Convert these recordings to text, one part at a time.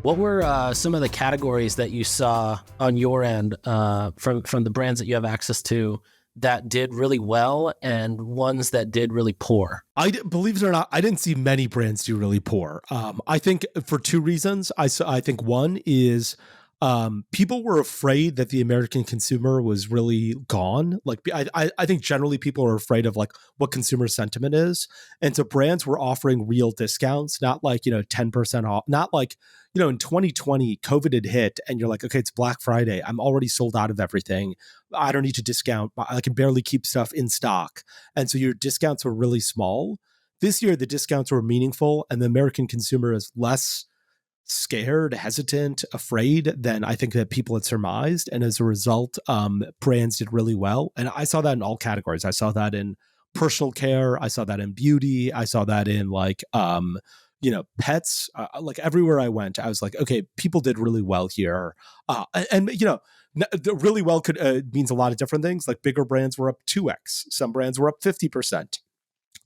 What were some of the categories that you saw on your end from the brands that you have access to that did really well and ones that did really poor? Believe it or not, I didn't see many brands do really poor. I think for two reasons. I think one is people were afraid that the American consumer was really gone. Like I think generally people are afraid of like what consumer sentiment is. And so brands were offering real discounts, not like, 10% off, not like, in 2020, COVID had hit and you're like, okay, it's Black Friday. I'm already sold out of everything. I don't need to discount. I can barely keep stuff in stock. And so your discounts were really small. This year, the discounts were meaningful and the American consumer is less scared, hesitant, afraid than I think that people had surmised. And as a result, brands did really well. And I saw that in all categories. I saw that in personal care. I saw that in beauty. I saw that in like, pets. Like everywhere I went, I was like, okay, people did really well here. Really well could means a lot of different things. Like bigger brands were up 2x. Some brands were up 50%.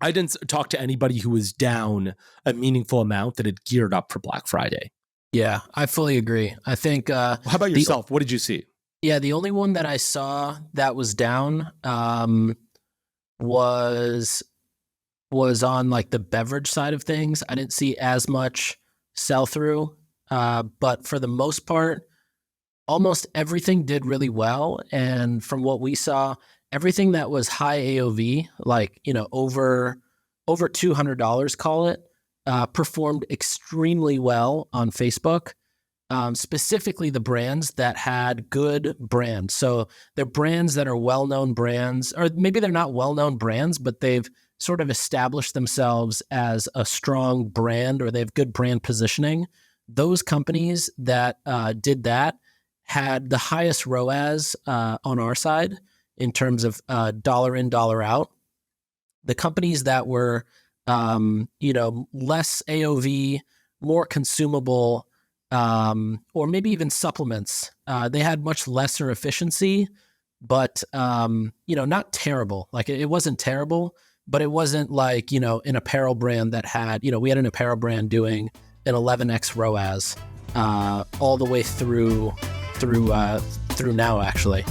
I didn't talk to anybody who was down a meaningful amount that had geared up for Black Friday. Yeah, I fully agree. I think. How about yourself? What did you see? Yeah, the only one that I saw that was down was on like the beverage side of things. I didn't see as much sell through, but for the most part, almost everything did really well. And from what we saw, everything that was high AOV, like, over $200, call it, performed extremely well on Facebook. Specifically the brands that had good brands. So they're brands that are well-known brands, or maybe they're not well-known brands, but they've sort of established themselves as a strong brand, or they have good brand positioning. Those companies that did that had the highest ROAS on our side in terms of dollar in, dollar out. The companies that were, less AOV, more consumable, or maybe even supplements, they had much lesser efficiency, but, not terrible. Like it wasn't terrible, but it wasn't like, an apparel brand that had, we had an apparel brand doing an 11x ROAS all the way through now, actually.